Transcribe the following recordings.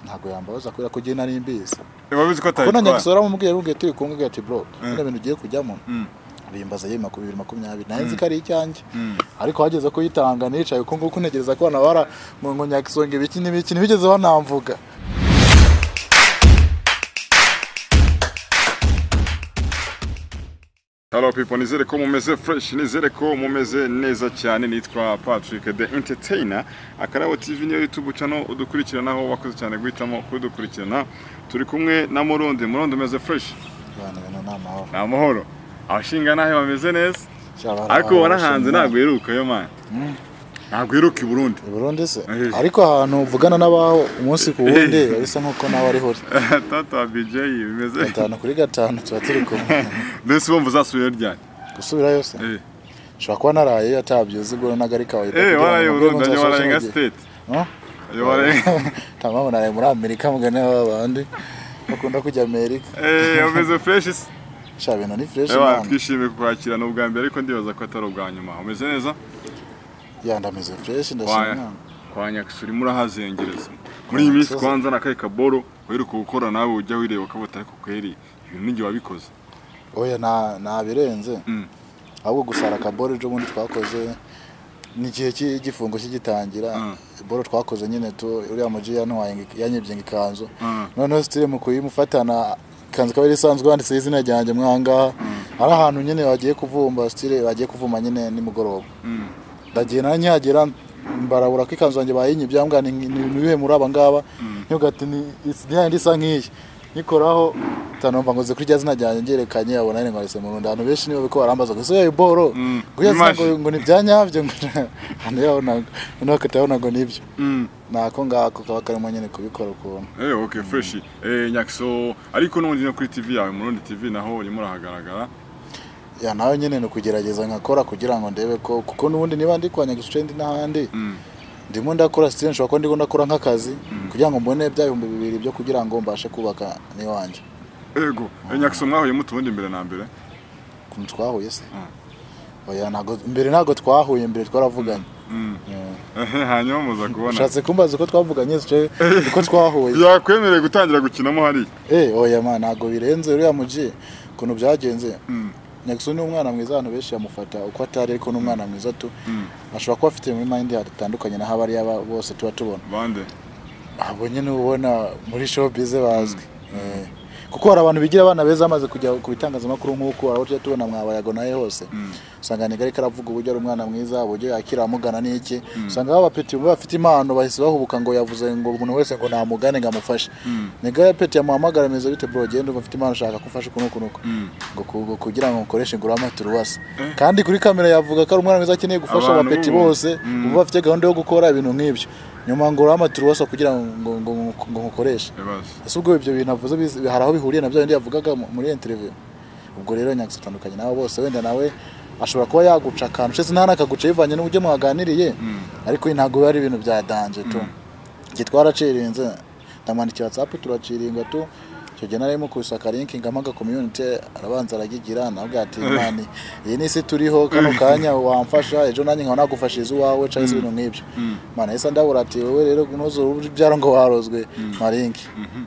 ntago yambaza kubera ko gihe nari mbizi wabizi ko atari ko Nyaxo mubwiye rugiye turi kumwe ati bro ino bintu ugiye kujyamo bimbaza ye 2020 nanzi kari icyanjye ariko hageze ko yitanga nicaye uko nguko ntegereza ko nabara ngo Nyaxo ibiki n'ibiki bigeze banamvuga. Hello people, nizere ko mumeze fresh, nizere ko mumeze neza cyane. Nitwa Patrick the Entertainer. Akarabo TV niyo YouTube channel udukurikiranaho, wakoze cyane guhitamo kudukurikirana. Turi kumwe na Murundi umeze fresh. Na mahoro. Abashinga nahe bameze neza. Ariko warahanze ntabwo iruka yo man. Ntabwo iruka i Burundi. Burundi se. Ariko ahantu uvugana n'abaho umunsi ku wundi bisa nkuko nawe ari hori. Tata BJ bimeze. 5 kuri 5 tuba turi kumwe. Mbese wumva uzasubira ryari? Gusubira yose. Shobora kuba naraye atabyuze ubwo nagarika waye. Waraye Burundi waraye nga state. Yo waraye. Tamam naraye muri Amerika mugane w'abandi. Bakunda kujya Amerika. Umeze fresh. Shabena ni fresh. Twishimiye kukwakira no bwa mbere ariko ndibaza ko atari ubwa nyuma. Umeze neza? Ndameze fresh ndashimira. Kwa Nyaxo muri hazengereza. Muri iyi minsi kwanza nakaye kaboro weruka gukora nawe ujya wireba ukabota ariko kweri ibintu nige wabikoze. Oya na birenze. Ahubwo gusara kaboro ejo bundi twakoze n'igihe cy'igifungo cy'igitangira boro twakoze nyine to uriya muji yanyibye ngikanzo none stile mu kuyimufatana kanze kabiri isanzwe wanditse izina ryanjye mwanga ari ahantu nyine wagiye kuvumba stile wagiye kuvuma nyine nimugoroba ndagiye nanyagera mbarabura kwikanzo wanjye bayinyibye ambwa nibihe muri abangaba nyugati ni ndi isa nkiyi nikoraho tanomba ngoze kuri jazina ryanjye ngerekanye yabona ari ngwese mu Rwanda abantu benshi nibo biko barambaza ngo so boro ngo ni byanyavyo hano yabona no katabona ngo nibyo nako ngako kabakarimo nyene kubikora ukuntu okay fresh Nyaxo ariko n'undi no kuri TV yawe Murundi TV naho urimo rahagaragara nawe nyene no kugerageza nkakora kugira ngo ndebe ko kuko n'ubundi niba ndi kwa Nyaxo trend n'ahandi ndimo ndakora stage nshobora ko ndiko ndakora nk'akazi kugira ngo mbone bya 2000 byo kugira ngo mbashe kubaka ni wanje. Ego Nyaxo mwahuye mutubundi imbere na mbere twahuye se oya nago twahuye mbere twaravuganye hanyuma muza kubona shatse kumbaza uko twavuganye se uko twahuye yakwemereye gutangira gukinamo hari oya man nago birenze uriya muji kuno byagenze Nyaxo ni umwana mwiza abantu benshi yamufata uko atari ariko n'umwana mwiza tu ashobora kuba afite muri mind hatandukanye na habari yaba bose tuba tubona bande abo nyene ubona muri showbiz bazwi kuko hari abantu bigira abana beza amaze kujya ku bitangazamakuru nk'uko araho tubona mwabayago naye hose usanga ni gari karavuga uburyo ari umwana mwiza uburyo yakira amugana n'iki usanga abapeti bafite impano bahise bahubuka ngo yavuze ngo umuntu wese ngo namugane ngamufashe ni gari peti yamuhamagara meze bite bro genda ufite impano ushaka kumfasha kunuko ngo kugira ngo ukoreshe ngurama turuwasa kandi kuri kamera yavuga ko ari umwana mwiza akeneye gufasha abapeti bose ubu bafite gahunda yo gukora ibintu nk'ibyo nyuma ngurama turuwasa kugira ngo ngukoreshe ese ubwo ibyo bintu avuze haraho bihuriye nabyo ndi yavugaga muri interview ubwo rero Nyaxo tandukanye nabo bose wenda nawe ashobora kuba yaguca kantu cese nta nakaguca yivanye n'ubuje mwaganiriye ariko ntago bari ibintu bya danje to gitwaracirinze ndamwandikira WhatsApp turaciringa to cyo gena arimo kusaka link ngamaga community arabanza aragigira nabwo ati mani iyi ni se turiho kano kanya wamfasha ejo nanjye nkaba nagufashiriza uwawe cyangwa ibintu nk'ibyo mana isa ndabura ati wowe rero kunozo byaro ngo warozwe marinki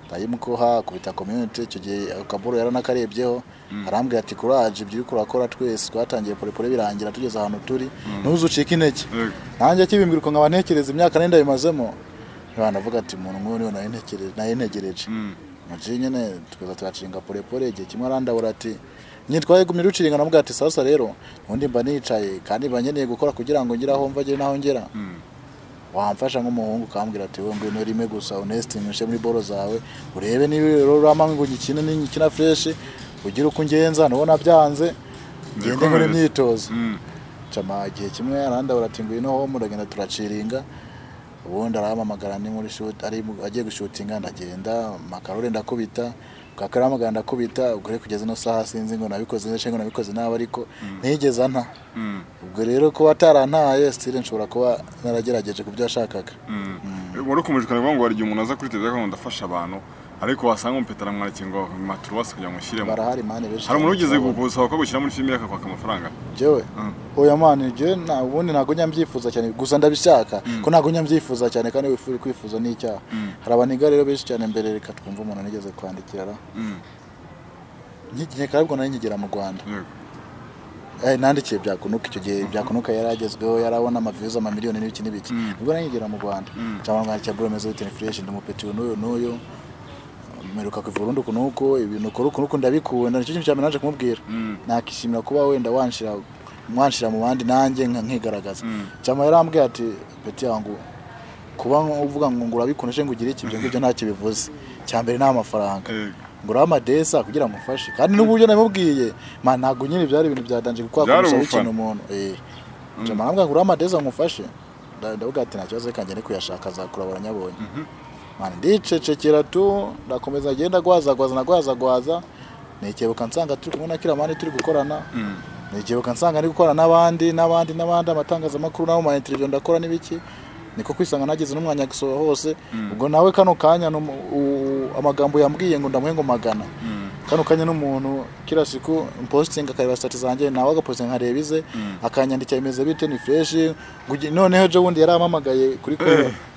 ndayimukoha kubita community cyo gihe akaboro yaranakarebyeho arambwira ati courage ibyo kurakora twese twatangiye pole birangira tugeze ahantu turi nuzucika intege nanjye kibimbwira ko nkaba ntekereza imyaka nenda bimazemo banavuga ati umuntu nk'uwo nayo ntegereje Muji nyene tukaza twacinga pole igihe kimwe arandabura ati nyitwaye gumira uciringa namuga ati sasa rero undi mba nicaye kandi banyeneye gukora kugira ngo ngira aho mvaje naho ngera wamfasha nk'umuhungu kambwira ati we ngwino rime gusa honesty ngishe muri boro zawe urebe niba rero ramangu ngikina n'ikina fresh ugira uko ngenza nabona byanze ngende muri myitozo chama igihe kimwe arandabura ati ngwino ho muragenda turaciringa ubundi aramamagara ni muri shoot ari agiye gushutinga ndagenda makarore ndakubita Akarabo ndakubita ubwo kugeza no saha sinzi ngo nabikoze nece ngo nabikoze naba ariko ntigeza nta ubwo rero ko atarantaye stile nshobora kuba naragerageje kubyo yashakaga wari kumujikana ngo wari umuntu aza kuri TV ko ndafasha abantu ariko wasanga umpetara mwaki ngo maturuwasi kugira ngo ushiremo barahari mani benshi hari umuntu ugeze gusaba ko gushyira muri filime akakwaka amafaranga jewe oya mani je na ubundi nago nyambyifuza cyane gusa ndabishaka ko nago nyambyifuza cyane kandi wifuri kwifuza n'icyaha hari abaniga rero benshi cyane mbere reka twumva umuntu nigeze kwandikira nyigiye karabwo nari nkigera mu Rwanda nandikiye byakunuka icyo gihe byakunuka yaragezweho yarabona amaviews amamiliyoni n'ibiki n'ibiki ubwo nangigera mu Rwanda cyangwa mwakira bromeze with inflation ndumupeti n'uyo meruka ku Burundi kunuko ibintu kuruko ndabikunda nicyo kintu cyane naje kumubwira nakishimira kuba wenda mwanshira mu bandi nanjye nkigaragaza cyangwa yarambwiye ati peti yangu kuba uvuga ngo ngurabikoneshe ngo ugire iki byo nta kibivuze cyambere nta mafaranga ngura amadesa kugira ngo mfashe kandi n'uburyo namubwiye man nago nyine byari ibintu byadanje kuko akoresha ikintu umuntu cyangwa nambwa ngura amadesa ngufashe ndavuga ati nacyoze kanje ne kuyashaka zakura baranyabonye man ndicecekera tu ndakomeza agenda gwaza nekebuka nsanga turi kumwe na Killerman turi gukorana nekebuka nsanga ari gukorana n'abandi amatangaza makuru nawo ma interview ndakora n'ibiki niko kwisanga nagize n'umwanya Nyaxo hose ubwo nawe kano kanya amagambo yambwiye ngo ndamuhe ngo magana kano kanya n'umuntu kirasiku posting akayba status zanjye nawe agaposting nkarebize akanyandikira imeze bite ni fresh noneho je wundi yaramamagaye kuri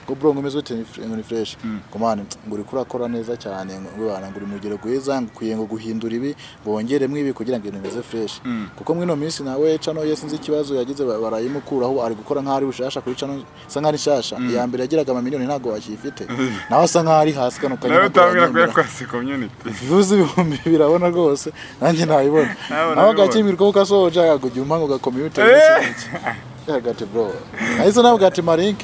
ko bro ngomeze bite ni fresh komane nguri kurakora neza cyane ngubana nguri mugere gwiza ngukuye ngo guhindura ibi bongeremwe ibi kugira ngo ibintu bimeze fresh kuko mwino minsi nawe cano yese nzi ikibazo yagize barayimukuraho ari gukora nk'ari bushasha kuri cano sanga shasha ya mbere yagiraga amamiliyoni ntago wakifite nawe asa ari hasi kano kanya nawe utabwira ko yakwase community views ibihumbi birabona rwose nanjye nayibona nawe gakimirwa ko kasoja yagujya umpango ga community gati bro ahise nabwo ati marink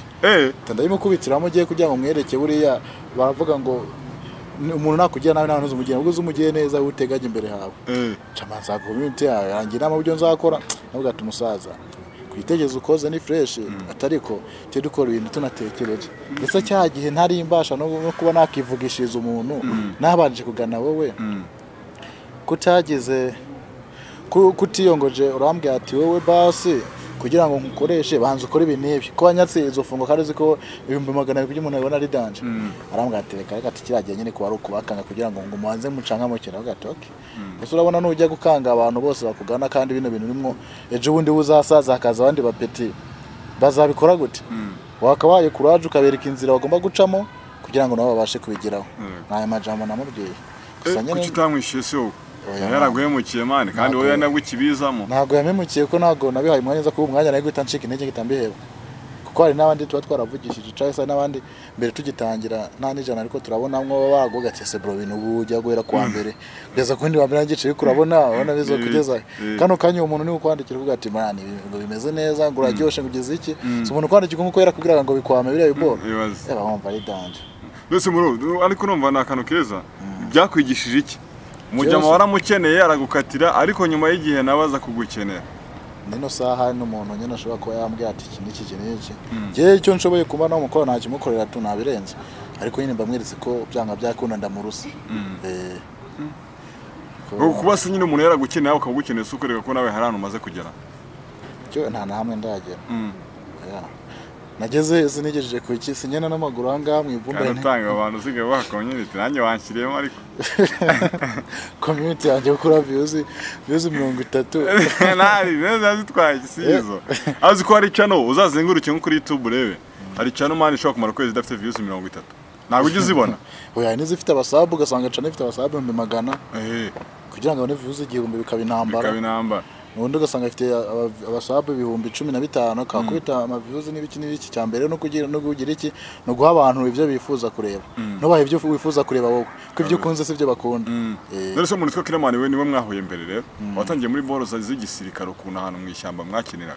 tandayimukubitira giye kugira ngo mwereke buriya baravuga ngo umuntu nakugira nawe nanuze umugiye ubwo umugiye neza utegaje imbere hawe camanza community yanjye nama buryo nzakora nabwo ati umusaza kwitegezo ukoze ni fresh atariko cyo dukora ibintu tunatekereje ese cyagihe ntari imbasha no kuba nakivugishiriza umuntu nabanje kugana wowe kutagize kutiyongoje urambye ati wowe basi kugira ngo nkukoreshe banze ukora ibintu ko banyatse izo fungo kandi ziko 200 kugira umuntu abona ari danje arambwa ati reka ati kiragiye nyine kuba ukubakanga kugira ngo muanze mucanga mu kira gatoke ese urabona n'ujya gukanga abantu bose bakugana kandi bino bintu birimo ejo bundi uzasaza akaza abandi bapeti bazabikora gute wakabaye courage ukabereka inzira bagomba gucamo kugira ngo nabo babashe kubigeraho naya majambo namubwiye gusa nyine kutamwishyuye so yaraguhemukiye mani kandi wowe nabwo kibizamo ntago yamemukiye ko nago nabihaye umwanya nza kuba umwanya nayo guhita ncika intege kitambiheba kuko hari n'abandi tuba twaravugishije cyangwa n'abandi mbere tugitangira nta n'ijana ariko turabonamwo bagoga cyese bro bintu bujya guhera kwa mbere kugeza kundi wa mbere ngice urabona bizo kugeza kano kanya umuntu ni ukwandikira kuvuga ati mani ngo bimeze neza ngo uraryoshe ngugeze iki so umuntu kwandikira nkuko yarakubwira ngo bikwame biriya biboro eba wumva ari danje bese muro ariko numva nakano keza byakwigishije iki mujama waramukeneye aragukatira ariko nyuma y'igihe nabaza kugukenera nino saha n'umuntu nyene ashobora ko yambwiye ati iki n'iki je cyo nshoboye kuba no mukora nta kimukorera tu nabirenze ariko nyine mbamwiritse ko byanga byakunda ndamurusi kuba se nyine umuntu yaragukeneye ukagukeneye sukoreka ko nawe harano umaze kugera cyo nta hamwe ndagera nageze sinigejeje ku iki sinyana n'amaguru anga mwivumba n'utanga abantu sigaye wa community nanjye wanshyiriyemo ariko community yanjye ukura views 30 nari neza zitwaye igisizo azi ko ari channel uzazenguruke nko kuri YouTube urebe ari channel man ishobora kumara kwezi dafite views 30 ntabwo ujye uzibona oya nizifite abasabu ugasanga channel ifite abasabu 100 kugira ngo abone views igihumbi bikabinambara ubundi ugasanga afite abasabu 15,000 kakubita amaviews n'ibiki cyambere no kugira iki no guha abantu ibyo bifuza kureba no bahe ibyo wifuza kureba wowe ko ibyo kunze sivyo bakunda rero so umuntu Killerman we niwe mwahuye mbere rero watangiye muri boro z'igisirikaro kuna ahantu mu ishyamba mwakinira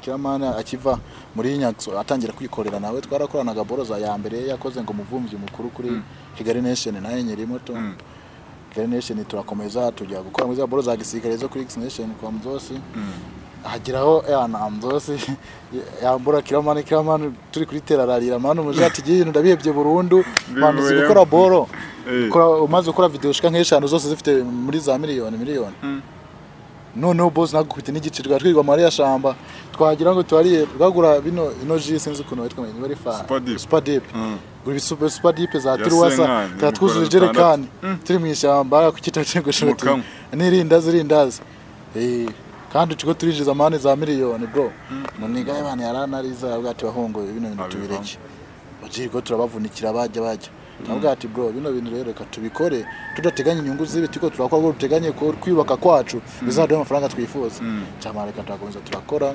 Killerman akiva muri Nyaxo atangira kwikorera nawe twarakoranaga boro za ya mbere yakoze ngo muvumvye mukuru kuri Kigali Nation naye nyiri moto Nation turakomeza tujya gukora muri za boro za gisirikare zo kuri Nation kwa mzosi hagiraho yana mzosi yambura Killerman turi kuri terararira manu mujati giye ndabihebye burundu manu zikora boro umaze gukora video shika nk'eshanu zose zifite muri za miliyoni no boss nagukubita n'igicirwa twirwa Maria Shamba twagira ngo twariye bagura bino inoji sinzi kuno witwa bari fa Spadip guri super deep za tiruwasa tatwuzuye jerekani turi mu ishyamba ku kitacengo shoti nirindazi kandi tuko turinjiza amane za miliyoni bro muniga y'abantu yaranariza bwati bahongo bino bintu tubireke bagiye turabavunikira bajya ntabwo ati bro bino bintu rero reka tubikore tudateganya inyungu z'ibiti ko turakora ngo duteganye ko kwibaka kwacu bizaduha amafaranga twifuza cyamara reka turakomeza turakora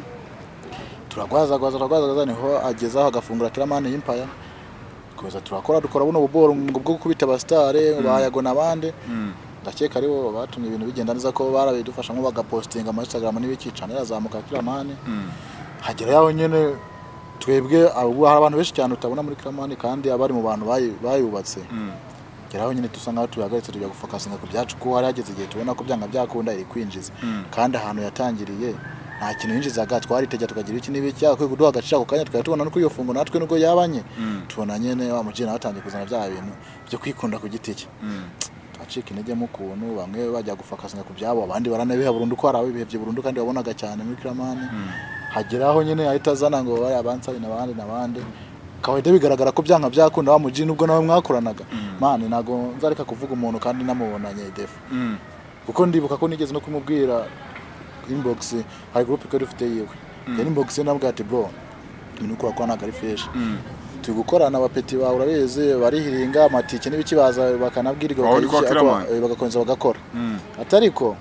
turagwaza niho agezaho agafungura Killerman y'Empire koza turakora dukora buno buboro bwo kubita abastare bayago nabande ndakeka aribo batumye ibintu bigenda neza ko barabidufasha nko bagapostinga mu Instagram n'ibikicana yazamuka Killerman hagera yaho nyene twebwe hari abantu benshi cyane utabona muri Killerman kandi abari mu bantu bayubatse geraho nyine tusanga tuyagaritse tujya gufakasinga ku byacu ko hari hageze igihe tubona ko byanga byakunda iri kwinjiza kandi ahantu yatangiriye nta kintu yinjizaga twaritegeka tukagira iki nibi cyako kuduha agaciro kanya tukaba tubona no kuyo fungo natwe nuko yabanye tubona nyene wa mujina batangiye kuzana bya bintu byo kwikunda ku giti cye acika intege mu kuntu bamwe bajya gufakasinga ku byabo abandi baranabiha burundu ko hari abibihevye burundu kandi wabonaga cyane muri Killerman hageraho nyene ahita azana ngo bari abansabi nabandi kawede bigaragara ko byanka byakunda wa mujini ubwo nawe mwakoranaga mane nago nzareka kuvuga umuntu kandi namubonanye defu kuko ndibuka ko nigeze no kumubwira inbox hari group ko dufite yewe yani inbox nabwo ati bro nuko akwana gari fresh tugukorana abapeti bawe urabeze barihiringa amatike n'ibikibaza bakanabwirwa bagakomeza bagakora atariko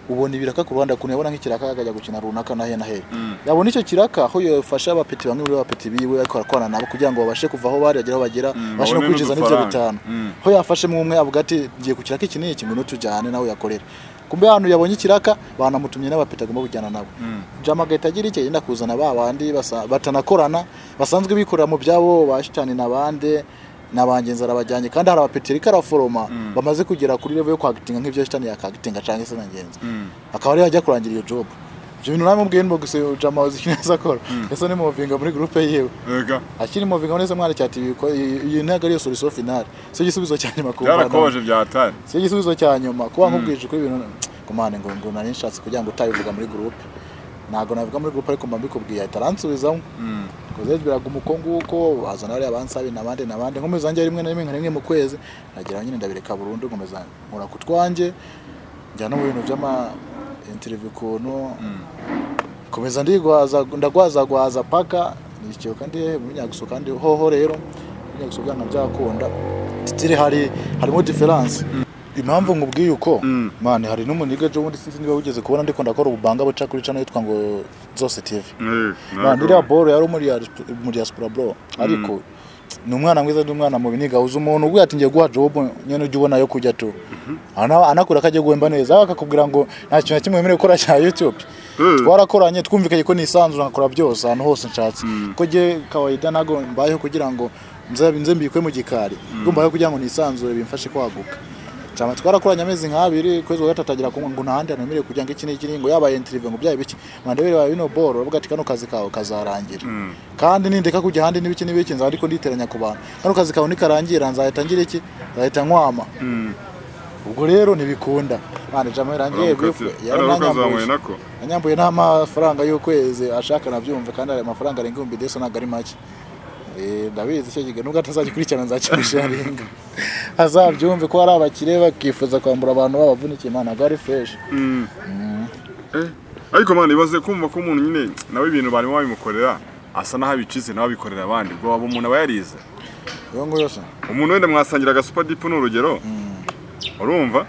ubona ibiraka ku Rwanda kuntu yabona nk'ikiraka akajya gukina runaka na he yabona icyo kiraka aho yofasha abapeti bamwe muri abapeti biwe ariko arakorana nabo kugira ngo babashe kuva aho bari ageraho bagera bashe no kwijiza n'ibyo bitanu ho yafashe umwe avuga ati ngiye ku kiraka iki n'iki ngo tujyane nawe yakorera kumbe hano yabonye ikiraka banamutumye n'abapeti agomba kujyana nabo jama gahita agira iki yenda kuzana babandi batanakorana basanzwe bikorera mu byabo bashitani nabande nabangenza arabajyanye kandi hari abapeteri karaforoma bamaze kugera kuri level yo kwagitinga nk'ivyo shitani yakagitinga canke se nangenza akaba ari yajya kurangira iyo job je bintu namubwiye ngo guse jama uzikineza akora ese ni movinga muri groupe yewe akiri movinga neza mwari cyati iyi ntago ari yo solution finale so gisubizo cyanyuma ko byarakoje byatari so gisubizo cyanyuma kuba nkubwije ko ibintu kumane ngo nari nshatse kugira ngo utabivuga muri groupe nago navuga muri groupe ariko mbikubwiye ataransubizaho koze biraga umukongo uko azana ari abansabi nabande nkomeza zanjye rimwe na rimwe mu kwezi nagira nyine ndabireka burundu nkomeza nkora kutwanje njyana mu bintu by'ama interview kuno komeza ndagwaza paka nicyo kandi muri Nyaxo kandi hoho rero Nyaxo bwana byakunda stile harimo difference impamvu ngubwiye uko mane hari n'umuniga jo wundi sinzi niba ugeze kubona ndiko ndakora ububanga buca kuri channel yitwa ngo Zose TV mane ira boro yari muri diaspora bro ariko ni umwana mwiza n'umwana mu biniga uza umuntu ubwo yatingiye guha job nyene ujye ubona yo kujya tu anakura kaje guhemba neza akakubwira ngo nta kintu kimwe mere gukora cya YouTube twarakoranye twumvikanye ko nisanzura nkakora byose ahantu hose nshatse ko je kawaida nago mbayeho kugira ngo nze mbikwe mu gikari ngomba kugira ngo nisanzure bimfashe kwaguka cyama twarakoranye amezi nk'abiri kwezi gatatagira ko ngo ntahandi anemere kugira ngo iki n'iki ngo yabaye interview ngo byaye biki mandebere bawe bino boro bavuga ati kano kazi kawe kazarangira kandi nindeka kujya handi n'ibiki nza ariko nditeranya ku bantu kano kazi kawe nikarangira nzahita ngira iki nzahita nkwama ubwo rero nibikunda mane jama irangiye bifu yaranyambuye n'amafaranga y'ukwezi ashaka nabyumve kandi ari amafaranga arenga 1000 nagari make ndabizi cyo gihe nuga tazagikurikirana nzakimisharinga azabyumve ko ari abakire bakifuza kwambura abantu babavunikiye Imana gari fresh ariko mane ibaze kumva ko umuntu nyine nawe ibintu barimo babimukorera asa naho abicize nawe bikorera abandi ngo abo umuntu abayarize yongo yose umuntu wenda mwasangira ga super deep n'urugero urumva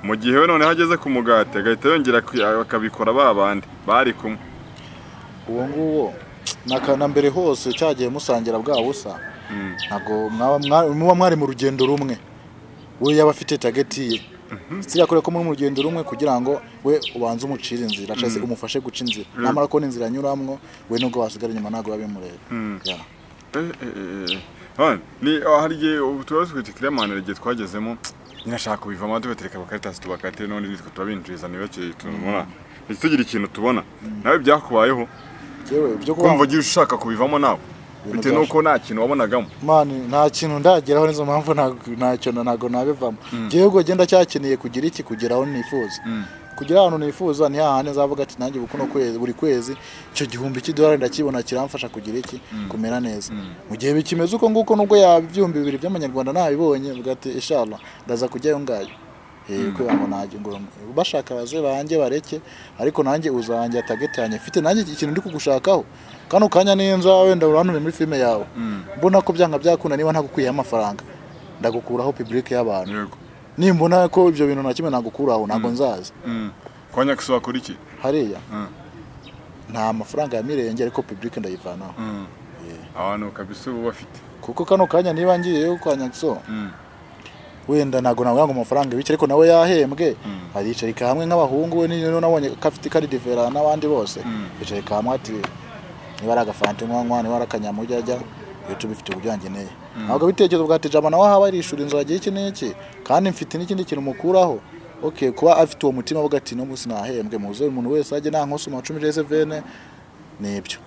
mu gihe we none hageze ku mugate agahita yongera akabikora babandi bari kumwe uwo nguwo nakana mbere hose cyagiye musangira bwa busa ntago muba mwari mu rugendo rumwe we yaba afite target ye sirakore ko muri mu rugendo rumwe kugira ngo we ubanze umucira inzira cyase umufashe guca inzira namara ko inzira nyuramwo we nubwo wasigara nyuma nago babimureba ni hariye ubutubazo kwita Killerman rege twagezemo nyashaka kubivamo dubetereka bakaritasi tubakate none nitwe turabinjiza niba cyo tunumura tugira ikintu tubona nawe byakubayeho jewe byo kumva ugiye ushaka kubivamo nawe bite nuko nta kintu wabonagamo mani nta kintu ndageraho nizo mpamvu ntacyo nago nabivamo jewe go genda cyakeneye kugira iki kugeraho nifuza kugira ahantu nifuza ni hahane zavuga ati nanjye bukuno kwezi buri kwezi icyo gihumbi cy'idolari ndakibona kiramfasha kugira iki kumera neza mu gihe bikimeze uko nguko nubwo yabyumba 2 by'amanyarwanda nabibonye vuga ati inshallah ndaza kujyayo ngayo ko yango naje ngo bashaka baze banjye bareke ariko nanjye uzanjye atagetanye mfite nanjye ikintu ndi kugushakaho kano kanya nenza wenda urantume muri filme yawe mbona ko byanga byakunda niba ntagukwiye amafaranga ndagukuraho public y'abantu nimbona ko ibyo bintu nakimwe nagukuraho nago nzaza kwa Nyaxo akora iki hariya nta mafaranga ya mirenge ariko public ndayivanaho abantu kabisa ubu bafite kuko kano kanya niba ngiye kwa Nyaxo wenda nago nabanga amafaranga bice ariko nawe yahembwe aricarika hamwe nk'abahungu we niyo nabonye kafite kari divera n'abandi bose bicarika hamwe ati niba ari agafante nkwa niba ari akanyamujya ajya YouTube ifite ubujyangeneye ntabwo bitekerezo bwa tijama nawe haba ari ishuri inzo yagiye iki n'iki kandi mfite n'ikindi kintu mukuraho okay kuba afite uwo mutima avuga ati no musi nahembwe muzo umuntu wese ajye nta nkoso mu 10 nibyo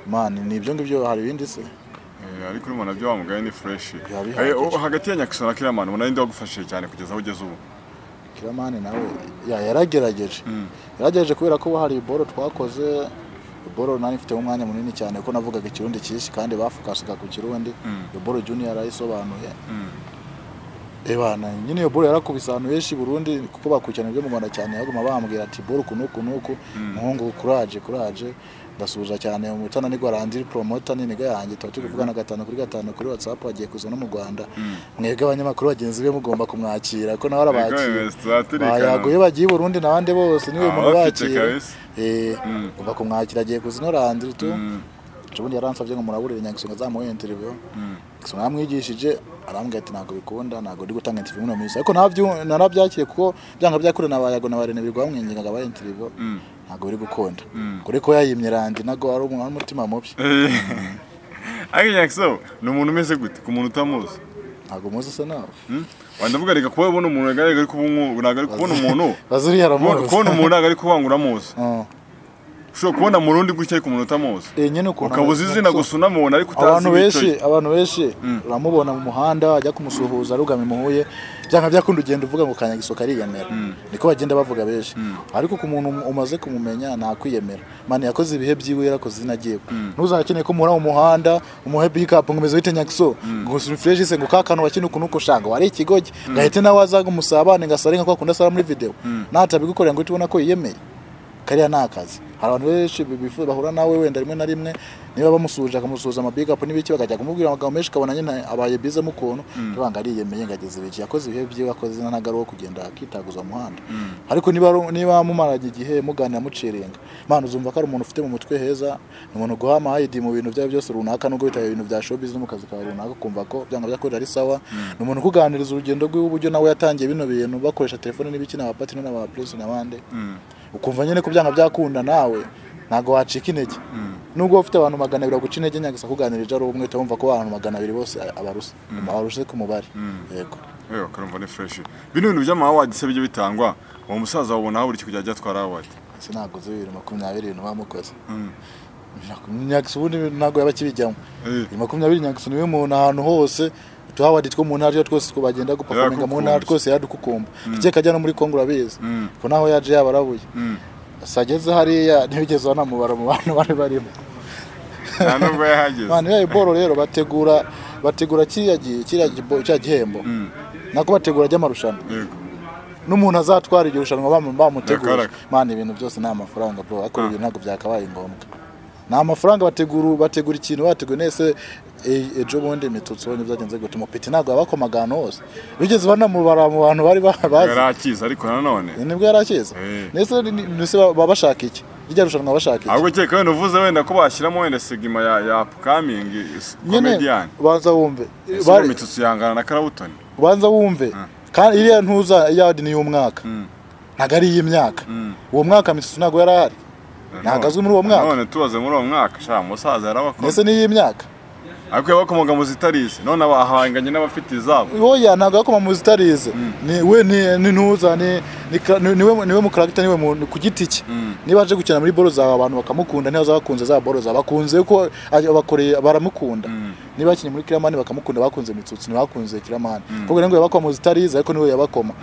man nibyo ngibyo hari ibindi se ariko urimo nabyo wamugaye ni fresh hagati ya Nyaxo na Killerman ubona indi wagufashije cyane kugeza aho ugeze ubu Killerman nawe yaragerageje kubera ko hari boro twakoze boro nani mfite umwanya munini cyane ko navugaga ikirundi cyinshi kandi bafukasuka ku kirundi boro junior arayisobanuye ebana nyine yo boro yarakubisanu yeshi Burundi kuko bakurikirana byo mu Rwanda cyane yaguma bambwira ati boro kunuku muhungu courage ndasuza cyane mu mutana ni Rwanda promoter ni niga yanjye turi kuvugana 5 kuri WhatsApp agiye kuza no mu Rwanda mwebwe abanyamakuru bagenzi be mugomba kumwakira ko nawe arabakira bayaguye bagiye Burundi nabande bose niwe mu bakira uva kumwakira agiye kuza no Rwanda tu ubundi yaransavye ngo muraburire Nyaxo ngazamuye interview namwigishije arambwira ati ntago bikunda ntago ndi gutanga interview no misi ariko narabyakire kuko byanga byakure nabayago nabarene birwa bamwenginga aba interview ntago biri gukunda kuri ko yayimye Randi nago ari umutima mubi ari Nyaxo no umuntu umeze gute ku muntu utamuzi ntago muzi se nawe wandavuga reka kuba ubona umuntu nagari kubona umuntu bazuri yaramuzi kubona umuntu nagari kubangura muzi sho kubona mu rundi gutya ku munota mose nyene uko ukabuza izina gusuna mubona ariko utazi abantu benshi uramubona mu muhanda ajya kumusuhuza rugame muhuye byanga byakunda ugenda uvuga ngo Kanyagisoka ariyemera niko bagenda bavuga benshi ariko ku muntu umaze kumumenya nta kwiyemera mani yakoze ibihe byiwe yarakoze zinagiye ntuzakene ko muhora mu muhanda umuhe backup ngumeze wite Nyaxo ngo refresh se ngo kakano wakine kunuko shanga wari ikigoje gahite nawe azaga umusabane ngasarenga kwa kunda sara muri video natabigukorera ngo tubona ko yiyemeye kariya nakazi abantu benshi bifuza bahura nawe wenda rimwe na rimwe niba bamusuje akamusuza amabiga apo nibiki bakajya kumubwira amagambo menshi kabona nyine abaye bize mu kuntu banga ari yemeye ngageze biki yakoze ibihe byiwe akoze n'agaruko kugenda akitaguza umuhanda ariko niba mumaraje igihe muganira mucirenga mana uzumva ko ari umuntu ufite mu mutwe heza umuntu guhama ID mu bintu byawe byose runaka nubwo bitaye ibintu bya showbiz no mu kazi ka runaka kumva ko byanga byakorera ari sawa umuntu kuganiriza urugendo rw'uburyo nawe yatangiye bino bintu bakoresha telefone n'ibiki n'abapatino n'abapress n'abande ukumva nyene ko byanga byakunda nawe nago wacika intege nubwo ufite abantu 200 guca intege Nyaxo kuganirije ari umwe utumva ko abantu 200 bose abaruse ku mubare yego karumva ne fresh bino bintu by'ama award se bijye bitangwa uwo musaza wabona buri kujya ajya twara award sinaguze 2020 bamukoze Nyaxo ubundi nago yabakibijyamo 2020 Nyaxo niwe muntu ahantu hose tuwadi two mu ntara twose ko bagenda guperforminga mu ntara twose yadukukumba kije kajya no muri Kongo rabizi ko naho yaje yabarabuye sageze hariya ntibigeze banamubara mu bantu bari barimo nubwo yahageze bana ya boro rero bategura kiriya gihembo nako bategura ry'amarushanwa n'umuntu azatwara iryo rushanwa bamutegura mana ibintu byose nta mafaranga bro akora ibintu ntago byakabaye ngombwa nta mafaranga bategura ikintu bateguye nese ejo bonde mitutso byagenze gutuma peti ntago abakomagano hose bigeze banamubara mu bantu bari bazi yarakiza ariko nanone nibwo yarakiza nese babashaka iki ijya rushanwa bashaka iki ahubwo cyeka wenda uvuze wenda ko bashyiramo wenda segima ya upcoming comedian banza wumve bari mitutso yangana na Karabutoni banza wumve kandi iriya ntuza yadi ni y'umwaka nagari y'imyaka uwo mwaka mitutso ntago yarahari nagazwe muri uwo mwaka none tubaze muri uwo mwaka sha musaza yarabakora nese ni y'imyaka akwe bakomoga mu zitarize none abahanganye n'abafite izabo oya ntago yakoma mu zitarize ni ntuza niwe mu character niwe ku giti cye niba aje gukina muri boro za abantu bakamukunda ntibaza bakunze za boro za bakunze ko abakoreye baramukunda niba bakinye muri Killerman bakamukunda bakunze Mitsutsi ntibakunze Killerman kuko ngo yabakoma mu zitarize ariko niwe yabakoma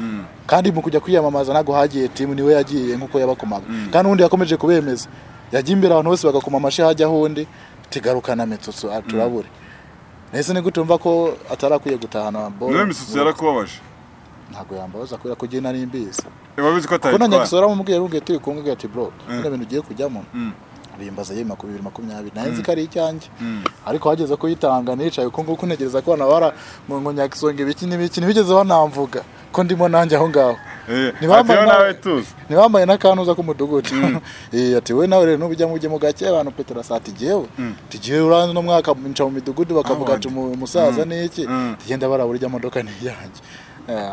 kandi mu kujya kwiyamamaza nago hagiye team niwe yagiye nkuko yabakomaga kandi undi yakomeje kubemeza yagiye imbere abantu bose bagakoma amashi hajya hundi tigarukana Mitsutsi turabure nese ni gutumva ko atarakwiye gutahana ball niwe Mitsutsi yarakubabaje ntago yambaza kubera ko gina nimbizi babizi ko atari ko Nyaxo mubwiye turi kumwe ati bro ibintu bintu ugiye kujyamo bimbaza ye 2020 nahenze kari icyanjye ariko hageze ko yitanga nicaye uko nguko negereza ko bana ngo Nyaxo ibiki bigeze banamvuga ko ndimo nanjye aho ngaho nibambaye n'akanuza k'umudugudu ati we nawe rero nubijya mujye mu gake abantu Petero sati jewe tigiye uranze no mwaka nca mu midugudu bakavuga ati umusaza niki tugenda barabura ijya modoka ni yanjye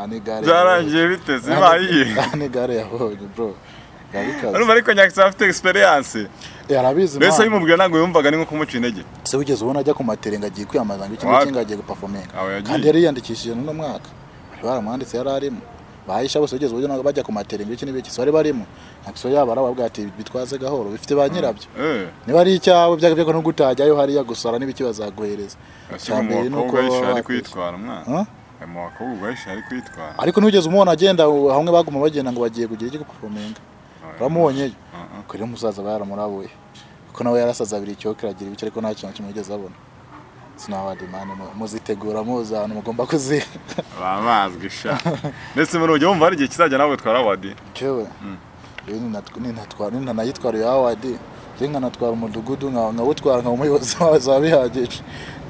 ani gare zarangiye biteze bayiye ani gare yabonye bro ariko Nyaxo afite experience yarabizi mbese yimubwiye ntabwo yumvaga ni nko kumuca intege se wigeze ubona ajya ku materenga agiye kwiyamaza ngo ikintu kingagiye guperforminga kandi yari yandikishije no mwaka baramwanditse yararimo bahisha bose wigeze ubona bajya ku materenga ikintu biki bari barimo Nyaxo yabara babwa ati bitwaze gahoro bifite ba nyirabyo niba ari icyawe byagabye ko no gutajyayo hariya gusara n'ibiki bazaguhereza cyambere nuko ari kwitwara mwana ari kwitwara ariko nugeze umubona agenda hamwe baguma bagenda ngo bagiye kugira iki guperforminga bamubonye kuri umusaza baramurabuye ko nawe yarasaza abiri cyo kiragira ibice ariko nta kintu kimugeze abona sinawadi mane muzitegura muza ahantu mugomba kuzi bamazwe sha ndetse muri ujye wumva ari igihe kizajya nawe twara awadi cyewe ni nayitwara ya awadi jenga natwara umudugudu nkawutwara nka umuyobozi wa bihagije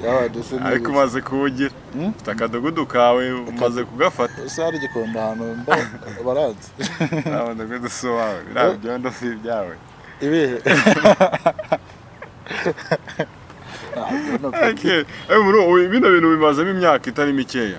yawadi sinzi ariko maze kuwugira takadugudu kawe umaze kugafata usari gikonda hano barazi nabona ko dusobawe birabyo ndofi byawe ibihe bino bintu bimazemo imyaka itari mikeya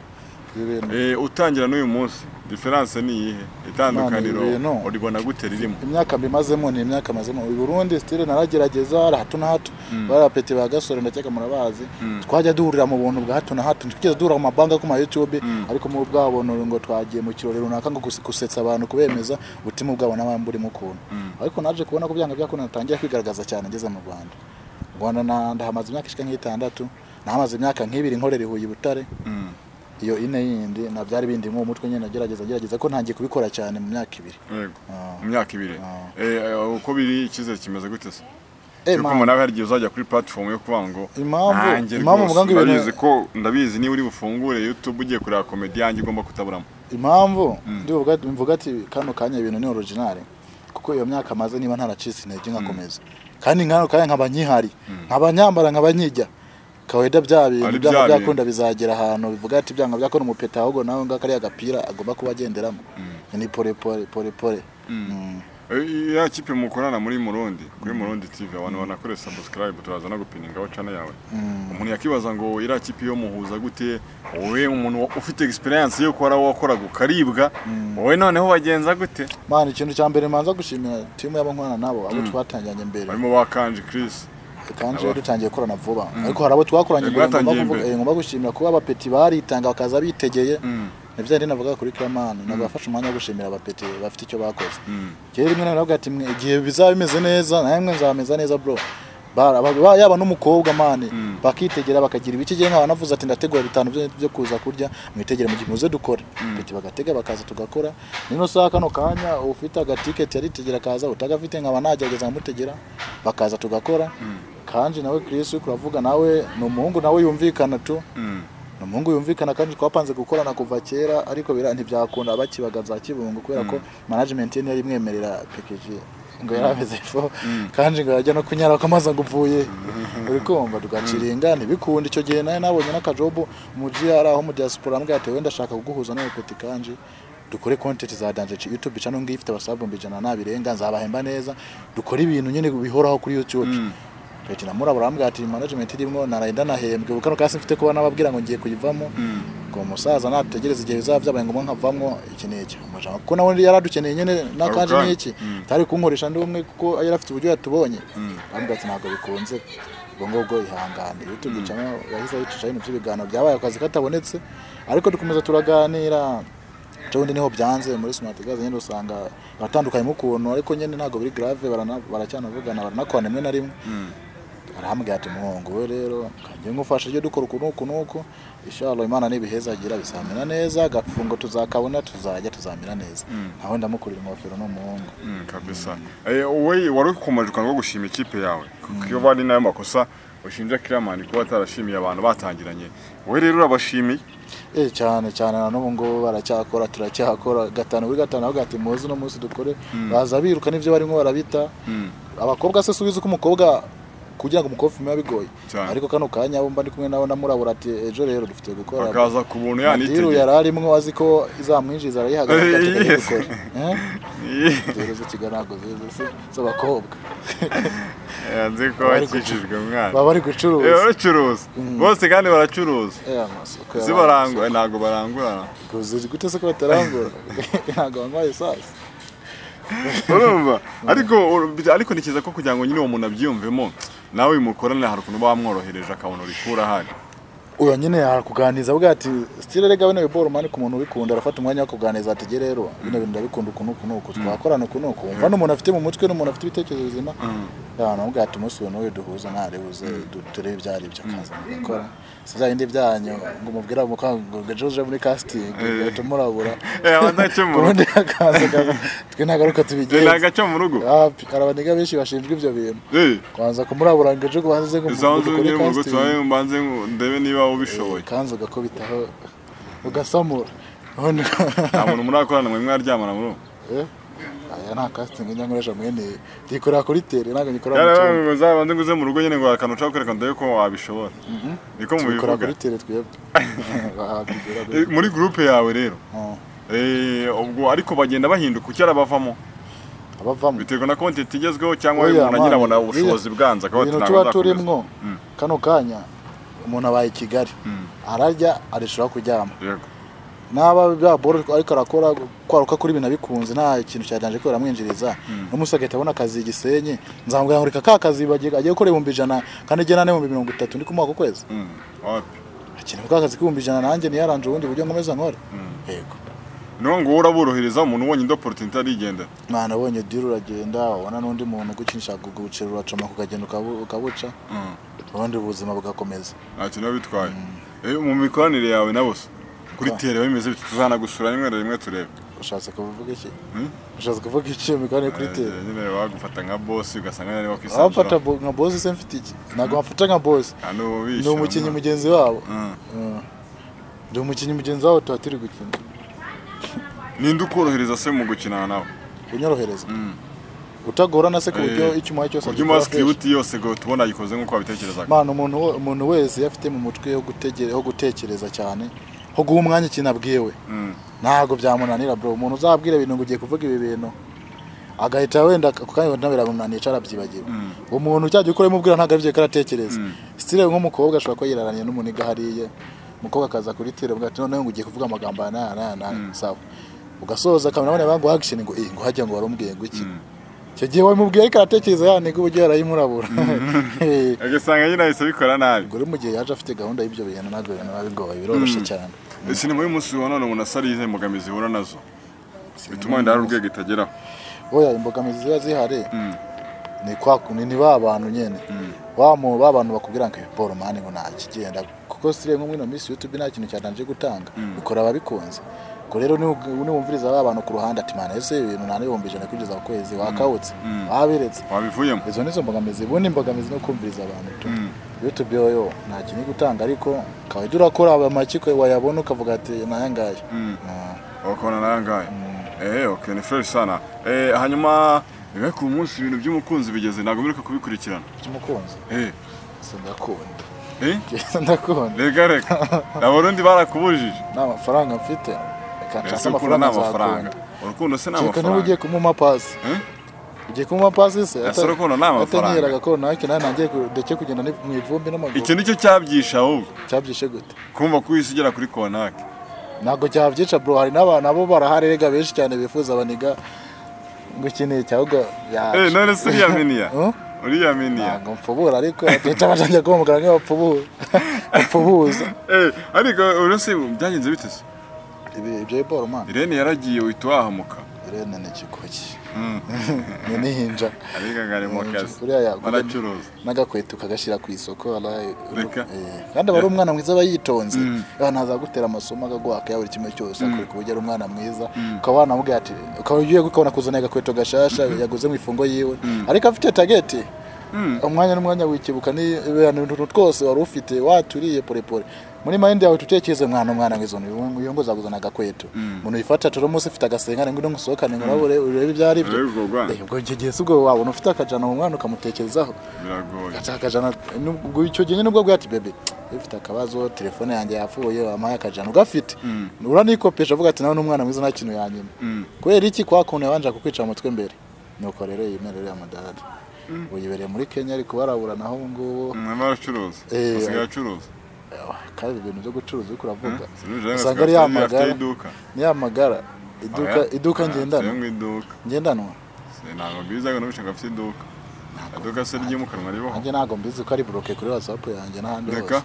utangira n'uyu munsi difference ni iyihe itandukaniro uribona gute ririmo imyaka bimazemo ni imyaka mazemo u Burundi style naragerageza hato na hato barapeti bagasore ndakeka murabazi twajya duhurira mu buntu bwa hato na hato tukigeze duhurira mu mabanga ku ma YouTube ariko mu bwabonoro ngo twagiye mu kirore runaka ngo gusetsa abantu kubemeza ubutima bwabo n'abamburi mu kuntu ariko naje kubona ko byanga byakona natangiye kwigaragaza cyane ngeze mu Rwanda ndahamaze imyaka ishika nk'itandatu nahamaze imyaka nk'ibiri nkorera ihuye Butare iyo ine yindi na byari bindi mu mutwe nyene nagerageza ko ntangiye kubikora cyane mu myaka ibiri mu myaka ibiri uko biri ikize kimeze gute se yuko umuntu aba yargiye uzajya kuri platform yo kuvuga ngo impamvu muganga ibintu ko ndabizi ni uri bufungure YouTube ugiye kureba comedy yanjye ugomba kutaburamo impamvu mvuga ati kano kanya ibintu ni original kuko iyo myaka maze niba ntaracise intege ngakomeza kandi nkano kanya nkabanyihari nkabanyambara nkabanyijya kaweda byabi byakunda bizagera ahantu bivuga ati byanga byakora umupeta ahubwo nawe ngakari agapira agomba kuba agenderamo ni pole ya kipe mukorana muri Murundi TV abantu banakore subscribe turaza no gupininga wa channel yawe umuntu yakibaza ngo ira kipe yo muhuza gute wowe umuntu ufite experience yo gukora wakora gukaribwa wowe noneho bagenza gute man ikintu cyambere manza gushimira timu y'abankorana nabo abo twatanganye mbere barimo bakanje Chris kanje dutangiye korana vuba ariko harabo twakoranye ngomba gushimira kuba abapeti baritanga bakaza bitegeye nibyo ndi navuga kuri Killerman nabafasha umwanya wo gushimira abapeti bafite icyo bakoze kera rimwe naravuga ati igihe bizaba bimeze neza namwe nzameza neza bro yaba n'umukobwa mane bakitegera bakagira ibiki gihe nkaba navuze ati ndategura bitanu byo kuza kurya mwitegere mu gihe muze dukora beti bagatega bakaza tugakora nino saa kano kanya ufite agaticket yari tegera kaza utagafite nkaba nagerageza mutegera bakaza tugakora kandi nawe Chris kuravuga nawe no muhungu nawe yumvikana tu no muhungu yumvikana kandi twapanze gukorana kuva kera ariko ntibyakunda abakibagaza kibungo kubera ko management yari imwemerera package ngo yarameze fo kandi ngo yajya no kunyara kamaza nguvuye uri kumva tugaciringa ntibikunda icyo gihe naye nabonye n'akajobo mu GR aho mu diaspora mbwa ati wenda shaka kuguhuza nawe peti kanje dukore content za danje YouTube channel ngifite abasabombe jana nabirenga nzabahemba neza dukore ibintu nyene bihoraho kuri YouTube Peti namura barambwa ati management irimo narayenda nahembwe bukano kasi mfite kuba nababwira ngo ngiye kuyivamo ngo musaza nategereza igihe bizavyabaye ngo nkavamo iki niki amajana kuko nawe yaradukeneye nyene nakanje niki tari kunkoresha ndi umwe kuko yarafite uburyo yatubonye barambwa ati ntabwo bikunze ubwo ihangane YouTube channel yahise yicisha ibintu by'ibigano byabaye akazi katabonetse ariko dukomeza turaganira Jondi niho byanze muri smart gaze nyene usanga batandukanye mu kuntu ariko nyene ntago biri grave baracyana vugana baranakwana rimwe na rimwe arambwira ati muhungu we rero kanjye ngufasha ibyo dukora uku nuko inshallah Imana nibiheza agira bisamera neza gafungo tuzakabona tuzamira neza naho ndamukurira ingofero no muhungu kabisa wowe wari ukomeje ngo gushima ikipe yawe kuko bari nayo makosa ushinja Killerman kuba atarashimiye abantu batangiranye wowe rero urabashimiye cyane na n'ubu ngo baracyakora turacyakora gatanu kuri gatanu aho gati muzi no munsi dukore baza biruka n'ivyo barimo barabita abakobwa se subiza ko umukobwa kugira ngo umukofi mwe bigoye ariko kano kanya bomba ndi kumwe nawe namurabura ati ejo rero dufite gukora akaza ku buntu yanitege yararimwe waziko izamwinjiza arayihagarika gukora rero zikiganago zo bakobwa yanze ko bakijijwe mwana baba ari gucuruza baracuruza bose kandi baracuruza zibarangwa ntago barangura kuzi gute se ko batarangura ntago banywaye sasa urumva ariko nikiza ko kugira ngo nyine uwo muntu abyumvemo nawe mukorana hari ukuntu bamworohereje akabona urikura hano uyo nyine yakuganiza avuga ati stile rega bene biboro mani ku muntu ubikunda arafata umwanya wo kuganiza ati ge rero bino bintu ndabikunda uku twakorana uku umva n'umuntu afite mu mutwe n'umuntu afite ibitekerezo bizima yana avuga ati umunsi we n'uwe duhuza ntarebuze turebe ibyari byo kaza gukora siza indi byanyu ngo mubwira umukango gajoje muri casting tumurabura abandacemuru akaza twe nagaruka tubigeze nagaca mu rugo arabaniga benshi bashinjwe ibyo bintu kwanza kumurabura ngaje ngo banze ngo mbanze ndebe niba ubishoboye kanzo gakobitaho ugasamura nta muntu murakorana mwe mwaryamana muri aya nta casting nyankoresha mwene dikora kuri tele naga nikora mu cyo zabanze nguze mu rugo nyene ngo akano cyo kwereka ndaye ko wabishobora niko mu bivuga kuri tele twebwe muri groupe yawe rero ubwo ariko bagenda bahinduka ucyara bavamo biterwa na content igezweho cyangwa umuntu agira abona ubushobozi bwanza akaba tuba turimwo kano kanya umuntu abaye Kigali ararya arishura kuryama naba bya boro ariko arakora kwaruka kuri bina bikunze nta ikintu cyadanje ko ramwinjiriza n'umusageta abona akazi Gisenyi nzambwira nkurika ka kazi agiye gukora 100 kandi je nane 30 ndi kumwaka kwezi wapi ikintu ka kazi 100 nanjye ni yaranje ubundi buryo ngomeza nkora yego no ngo uraborohereza umuntu ubonye ndo opportunity arigenda mwana abonye deal uragenda ubona n'undi muntu gukinisha gucira uracoma kugagenda ukabuca ubundi ubuzima bugakomeza ati no bitwaye mu mikoranire yawe nabose kuri tele bimeze bituzana gusura rimwe turebe ushatse kuvuga iki ushatse kuvuga iki mu mikoranire kuri tele nyine wagufata nka boss ugasanga yari wakwisanga afata nka boss se mfite iki nago afata nka boss ni umukinyi mugenzi wabo ndi umukinyi mugenzi wabo twatiri gukina ninde ukorohereza se mu gukina nawe unyorohereza utagorana se ku buryo icyuma cyose uryo script yose go tubona yikoze nkuko abitekerezaga mana umuntu wese yafite mu mutwe yo gutekereza cyane ho guha umwanya kinabwiwe ntago byamunanira bro umuntu uzabwira ibintu ngo ugiye kuvuga ibi bintu agahita wenda kukanye ntabiramunaniye carabyibagiwe umuntu cyaje ukore mubwira ntago arivye karatekereza stile nk'umukobwa ashobora ko yiraraniye n'umuniga hariye umukobwa akaza kuri tele bwa ati none ngo ugiye kuvuga amagambo na sawa ugasoza kamera bane bangu action ngo hajya ngo warumbwiye ngo iki cyo gihe wamubwiye ariko aratekereza yani ngo ugiye arayimurabura agasanga nyine ahise bikora nabi ngo mu gihe yaje afite gahunda y'ibyo bintu ntabwo bigoye biroroshye cyane ese ni muri musi wa none umuntu asarize imbogamizi hura nazo bituma ndari urwego itageraho oya imbogamizi ziba zihari ni kwa kunini abantu nyene babantu bakubwira ngo Paul mani ngo nakigenda kuko sire nko mwino miss YouTube nta kintu cyatanje gutanga bikora ababikunze ko rero ni wumviriza abantu ku ruhande ati mana ese ibintu nane bombejana kugeza ku kwezi wakawutse babiretse wabivuyemo izo nizo mbogamizi ubundi imbogamizi no kumviriza abantu YouTube yo nta kintu gutanga ariko kawe durakora abamakiko wayabona ukavuga ati nayangaye wakona nayangaye okay ni fresh sana hanyuma bibe ku munsi ibintu by'umukunzi bigeze nago mureka kubikurikirana by'umukunzi sindakunda ndakunda reka abarundi barakubujije n'amafaranga mfite kanca amafaranga urukundo se n'amafaranga cyane ugiye kumuma pasi ugiye kumuma pasi se urukundo n'amafaranga atanyeraga ko nake nanjye ndeke kugenda mu ivumbi n'amaguru icyo nicyo cyabyisha ahubwo cyabyishe gute kumva kuyisigera kuri konake nago cyabyica bro hari n'abantu abo baraharega benshi cyane bifuza abaniga ngo ikineye cyahubwo none se yaminiya uriyaminiya ngo mfubura ariko ateta bajanye ko muganga bapfubuza ariko urose byagenze bitese ibyo Paul man Irene yaragiye uhita wahamuka Irene ni kikoki ni nihinja ariko ngari mu kazi kuriya baracuruza n'agakweto kagashira ku isoko kandi bari umwana mwiza abayitonze ntaza gutera amasomo agagwaka ya buri kimwe cyose akuri kubugera umwana mwiza ukabana mubwira ati ukagiye gukona kuzana agakweto gashasha yaguze mu ifungo yiwe ariko afite target umwanya n'umwanya wikibuka ni ibintu twose wari ufite waturiye porepore muri mind yawe tutekeze mwana mwizo uyu ngo zaguzana agakweto umuntu yifata turo munsi ufite agasengane ngo ngusohokane ngo nabure urebe byari byo ubwo gihe subwo wabona ufite akajana mu mwana ukamutekerezaho biragoye akajana nubwo icyo gihe nubwo bwati bebe ufite akabazo telefone yanjye yapfuye amaye akajana ugafite uranikopesha avuga ati nawe n'umwana mwiza nta kintu yanyima kwera iki kwakuntu yabanje kukwica mu mutwe mbere nuko rero yemerere amadada uyibereye muri Kenya ariko baraburana aho ngubo n'abacuruza basigaye acuruza kandi ibintu byo gucuruza uko uravuga usanga ari yamagara ni yamagara iduka ngendanwa ntabwo mbizi ngo n'ubushaka afite iduka se ry'imukanwa ribaho nanjye ntabwo mbizi ko ari bloke kuri WhatsApp yanjye n'ahandi hose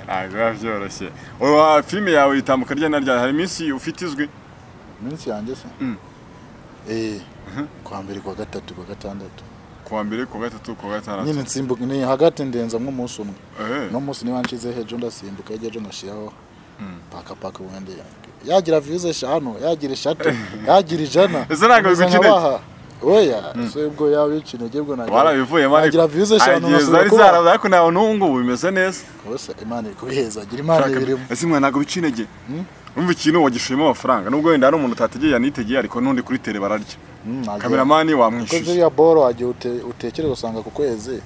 ntabwo byoroshye uwa filime yawe itambuka rya narya hari iminsi ufite izwi iminsi yanjye se kwa mbere kwa gatatu kwa gatandatu kwa mbere kwa gatatu kwa gatandatu nyine nsimbuka ni hagati ndenza nk'umunsi umwe no munsi ni wanshize hejo ndasimbuka ejo ngashiraho paka wende yagira views eshanu yagira eshatu yagira ijana ese ntabwo bigukeneye oya so ubwo yawe ikinege bwo nagira warabivuye mari yagira views eshanu nasubira ko ariko nawe nungu bimeze neza bose imana kubiheza gira imana ibirimo ese mwana ntabwo bicinege umva ikintu wagishoyemo amafaranga nubwo wenda ari umuntu utategeye yanitegeye ariko nundi kuri tele bararya kameramani wamwishyuye ko ya boro wagiye utekereza usanga ku kwezi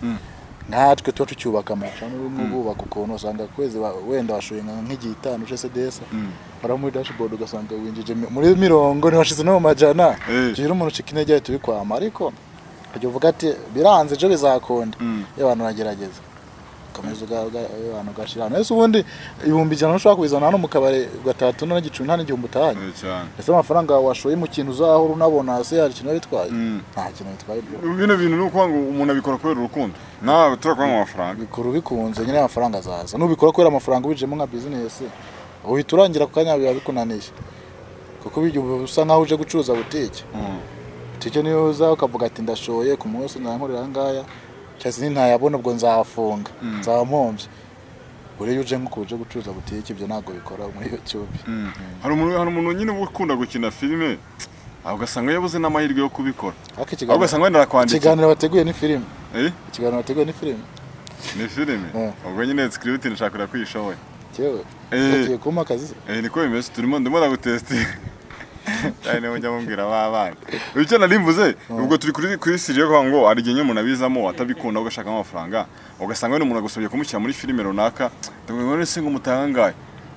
natwe tuba tucyubaka amacano n'ububaka ukuntu usanga kwezi wenda washoye nk'igihe 5 uce CDS para muri dashboard ugasanga winjije muri mirongo ni washize no mu majana gira umuntu cikinege turi kwama ariko ajye uvuga ati biranze ejo bizakonda y'abantu bagerageza kameze abantu gashirana ese ubundi 100 ushaka kubizana hano mu kabare gatatu no gicumi nta n'igihumbi utahanye ese amafaranga washoye mu kintu uzahora unabona se hari kintu bitwaye nta kintu bitwaye bino bintu nuko ngo umuntu abikora kubera urukundo nawe turakora amafaranga bikora bikunze nyine amafaranga azaza nubikora kubera amafaranga ubijemo nka business uhita urangira ku kanya biba bikunaniye kuko bijye usa nkaho uje gucuruza butike butike niyo uza ukavuga ati ndashoye ku munsi nankorera ngaya cyase ntayabona ubwo nzafunga nzampombye uri uje nko kuje gucuruza butike ibyo nago bikora muri YouTube hari umuntu nyine ukunda gukina filime ugasanga yabuze n'amahirwe yo kubikora ugasanga wenda arakwandika ikiganiro bateguye ni filime ikiganiro bateguye ni filime ubwo nyine script nshaka kuyishoboye cyewe ugiye kuma akazi niko bimeze turimo ndimo ndagutestinga cyane mujya mumbwira abana icyo narimvuze ubwo turi kuri sije kwa ngo ari genye umuntu abizamo atabikunda ugashaka amafaranga ugasanga wenda umuntu agusabye kumushyira muri filime runaka ndabona se ngo mutangaye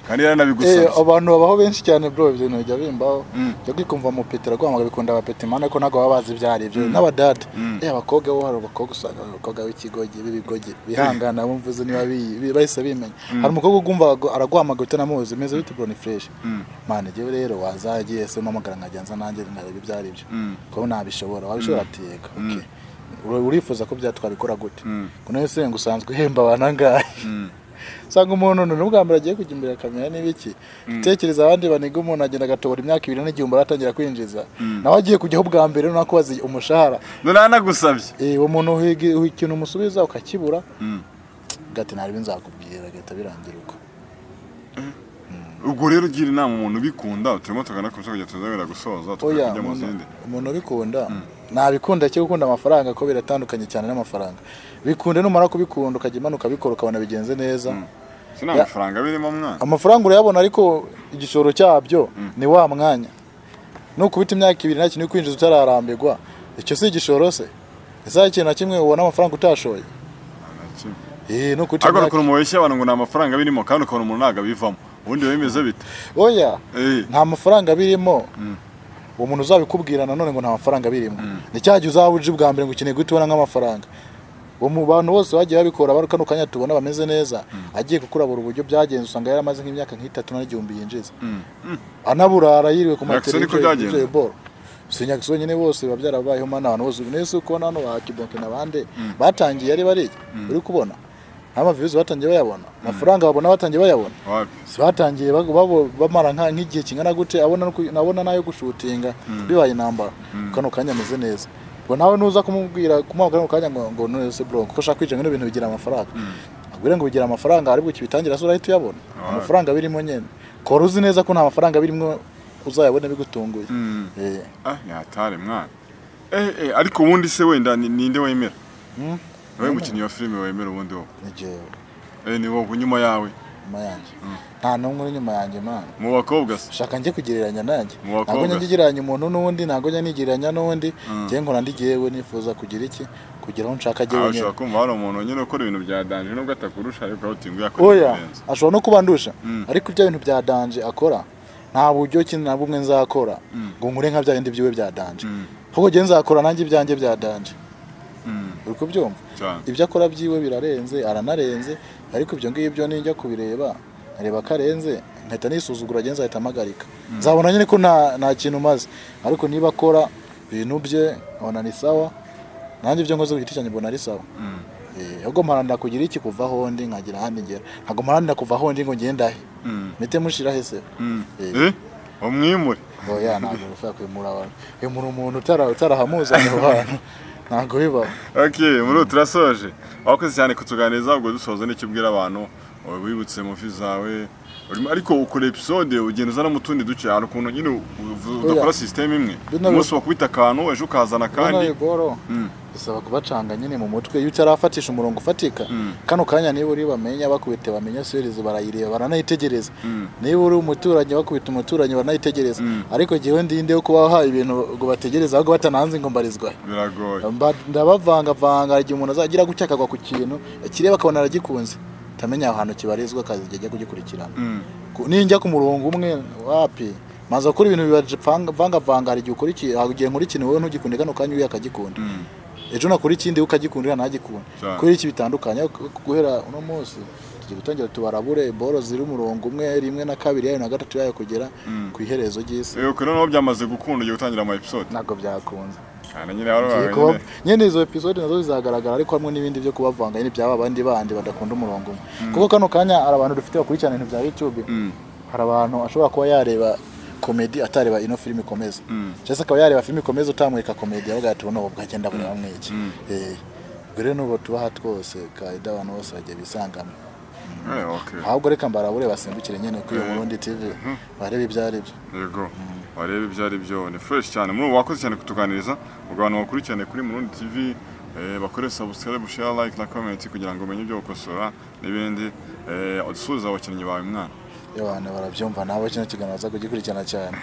kandi yaranabigusabye abantu babaho benshi cyane bro ibyo ntijya bimbaho cyo kwikumva mu petera kwamaga bikunda abapetimana ariko nago babazi byari ibyo n'abadad abakobwa bo hari abakobwa usanga abakobwa w'ikigogi bibigogi bihangana bumvuze niba bahise bimenya hari umukobwa ugumva araguhamagara utanamuzi meze bite bro ni fresh mane je rero wazagiye se mamagara nkajyanza nanjye nkareba byari ibyo ko nabishobora wabishobora ateka okay urifuza ko byatwabikora gute kuno yese ngusanzwe hemba banangaye sanga umuntu n'ubwa mbere agiye kujya imbere kamera n'ibiki tekereza abandi baniga umuntu agenda gatobora imyaka 2 n'igihumbi aratangira kwinjiza nawe agiye kujyaho ubwa mbere no kubaza umushahara nana gusabye uwo muntu ikintu umusubiza ukakibura gati nari nzakubwira gata birangira uko ubwo rero ugira inama umuntu bikunda turimo tugana ku kujya tuzabera gusoza tukajya mu zindi umuntu bikunda nabikunda cyo gukunda amafaranga ko biratandukanye cyane n'amafaranga bikunde numara kubikunda ukajya imanuka bikora ukabona bigenze neza sina amafaranga birimo mwana amafaranga urayabona ariko igishoro cyabyo ni wa mwanya no kubita imyaka 2 nta kintu kwinjiza utararambirwa icyo si igishoro se ese ikintu na kimwe ubona amafaranga utashoye no kubita agora kuno muweshya abantu ngo na amafaranga birimo kandi ukabona umuntu naga bivamo ubundi bimeze bite oya nta mafaranga birimo uwo muntu uzabikubwira nanone ngo nta mafaranga birimo ni cyaje uzabuje bwa mbere ngo ukeneye gutubona nk'amafaranga uwo mu bantu bose bagiye babikora baruka nukanya tubona bameze neza agiye kukurabura uburyo byagenze usanga yaramaze nk'imyaka nk'itatu n'igihumbi yinjiza anaburara yiriwe ku mateleviziyo ball Nyaxo nyine bose babyarabayeho mana abantu bose nese uko nano bakibonke nabande batangiye ari bari uri kubona ama views batangiye bayabona amafaranga babona batangiye bayabona si batangiye bamara nk'igihe kingana gute nabona nayo gushutinga bibaye intambara kano kanya ameze neza ngo nawe nuza kumubwira kumubwira kano kanya ngo nose bro kuko shaka kwije ngene ibintu bigira amafaranga agwire ngo bigira amafaranga aribwo kibitangira so urahita uyabona amafaranga birimo nyene ko ruzi neza ko nta mafaranga birimo uzayabona bigutunguye yatare mwana ariko ubundi se wenda ninde wemera wewe mukinnyi wa filime wemera ubundi wo nijewe ni wowe nyuma yawe yanjye nta numwe nyuma yanjye mana mu bakobwa se shaka njye kugereranya nanjye ntabwo ngigereranya umuntu n'undi ntabwo ngigereranya n'undi ngiye nkora ndigewe nifuza kugira iki kugira aho nshaka agiye nyine ashaka kumva hari umuntu nyine ukora ibintu bya danje nubwo atakurusha ariko utingu yakora ashobora no kubandusha ariko ibyo bintu bya danje akora nta buryo kintu na bumwe nzakora ngo nkure nka bya bindi byiwe bya danje ahubwo ngiye nzakora nanjye ibyanjye bya danje uriko byumva ibyo akora byiwe birarenze aranarenze ariko ibyo ngibyo ninjya kubireba areba karenze nkahita nisuzugura genza ahita amagarika nzabona nyine ko nta kintu maze ariko niba akora ibintu bye abona ni sawa nanjye ibyo ngoze kugiti cyane mbona ari sawa ahubwo mparanira kugira iki kuva aho ndi nkagira ahandi ngera ntabwo mparanira kuva aho ndi ngo ngenda he mete mushira hese umwimure oya ntabwo ufa kwimura abantu umuntu utarahamuzanye abantu ntabwo bibaho muri turasoje wakoze cyane kutuganiriza ubwo dusoza n'ikibwira abantu wibutse mu fi zawe ariko ukora episode ugenda uzana mu tundi duce hari ukuntu nyine udakora system imwe umunsi wakubita akantu ejo ukazana kandi bisaba kubacanga nyine mu mutwe iyo utarafatisha umurongo ufatika kano kanya niba uri bamenya bakubite bamenya series barayireba baranayitegereza niba uri umuturanyi bakubita umuturanyi baranayitegereza ariko gihe ndinde yo kubaha ibintu ngo bategereza ahubwo batananze ngo mbarizwa biragoye ndabavanga igihe umuntu azagira gucyakagwa ku kintu kireba akabona aragikunze tamenya ahantu kibarizwa kazi jye kugikurikirana ninjya ku murongo umwe wapi maze kuri ibintu bivanga hari igihe ukora iki hagiye nkuri kintu wowe ntugikunde kano kanya uyu akagikunda ejo nakuri ikindi ukagikundira ntagikunda kuri iki bitandukanye guhera uno munsi tugiye gutangira tubarabure boro ziri umurongo umwe rimwe na kabiri yayo na gatatu yayo kugera ku iherezo ry'isi uko no byamaze gukunda ugiye gutangira ama episode nako byakunze nyine izo episode nazo zizagaragara ariko hamwe n'ibindi byo kubavanga nyine byaba abandi badakunda umurongo kuko kano kanya ari abantu dufite bakurikirana ibintu bya YouTube hari abantu ashobora kuba yareba comedy atareba ino film ikomeza cyese akaba yareba film ikomeza utamweka comedy yavuga ati uno bwagenda buri bamwe iki bere nubo tubaha twose kaida abantu bose bagiye bisangamo ahubwo reka mbarabure basimbukire nyene kuri Burundi TV barebe ibyari byo yego barebe ibyari byo ni fresh cyane muri wakoze cyane kutuganiriza abantu bakurikirane kuri Burundi TV bakore subscribe share like na comment kugira ngo umenye ibyo gukosora n'ibindi udusubiza abakinnyi bawe mwana y'abantu barabyumva nabo kino kiganiro baza kugikurikirana cyane